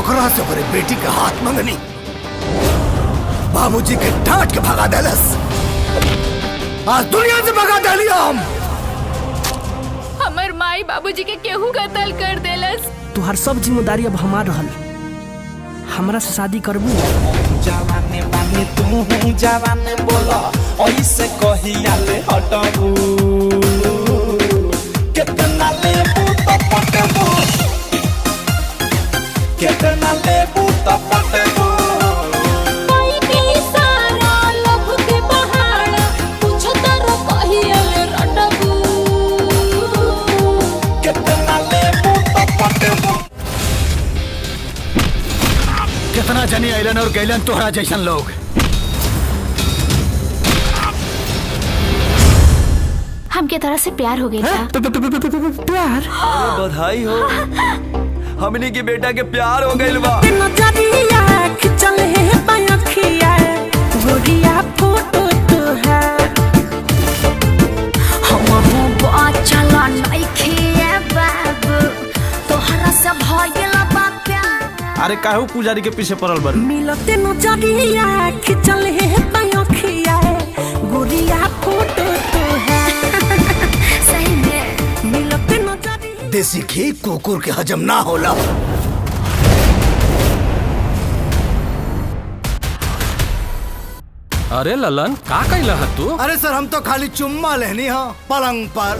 ओकरा से ओकरे बेटी के हाथ मंगनी, बाबूजी के डांट के भगा देलस। आज दुनिया से भगा देलिया हम। हमर माई बाबूजी के केहू कत्ल कर देलस। तुहार सब जिम्मेदारी अब हमार रहल। हमरा से शादी करबू? जवाने बानी तू जवाने बोला ऐसे कहिया ले हटबू। कितना लेबू तो पटबू, कितना लेबू तो पटबू। कितना जनी अलन और गैलन तोहरा जैसन लोग। हमके तरह से प्यार हो गया था। प्यार? बधाई हो, हमनी के बेटा के प्यार हो गइल बा। अरे काहू पुजारी के पीछे पड़ल बड़? मिलते नजरिया खिंचल है पायखिया गोरिया फोटो तो है। सही में मिलते नजरिया। देसी घी कुकुर के हजम ना होला। अरे ललन का कइला है तू? अरे सर हम तो खाली चुम्मा लेनी हा पलंग पर।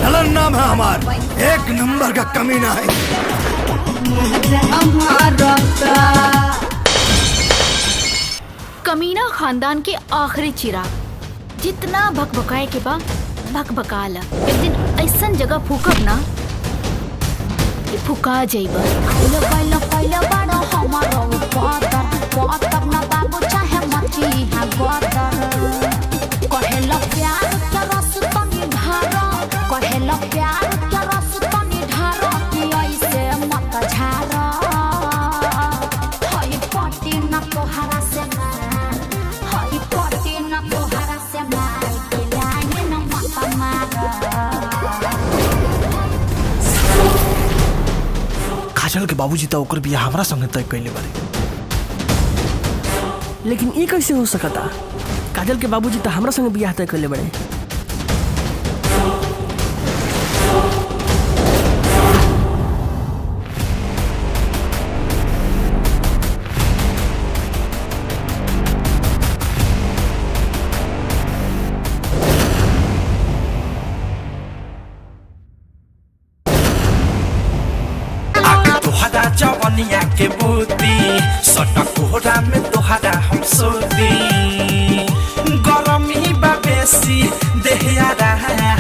ललन नाम है हमार, एक नंबर का कमीना है। कमीना खानदान के आखिरी चिराग। जितना भकभकाए के बा भकभकाला। एक दिन ऐसन जगह फूकब ना कि फुका जाइबा। काजल के बाबूजी तो ओकर बियाह हमरा संगे तय कइले बारे। लेकिन ये कैसे हो सकता? काजल के बाबूजी तो हमरा संगे बियाह तय कइले बड़े। जवनिया के बूती सटक कोहरा में तोहरा हम सोती। गरमी बा बेसी देहिया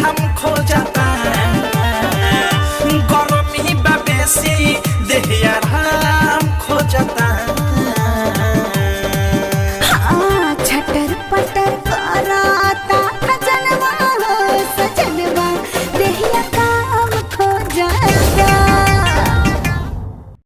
हम खो जाता।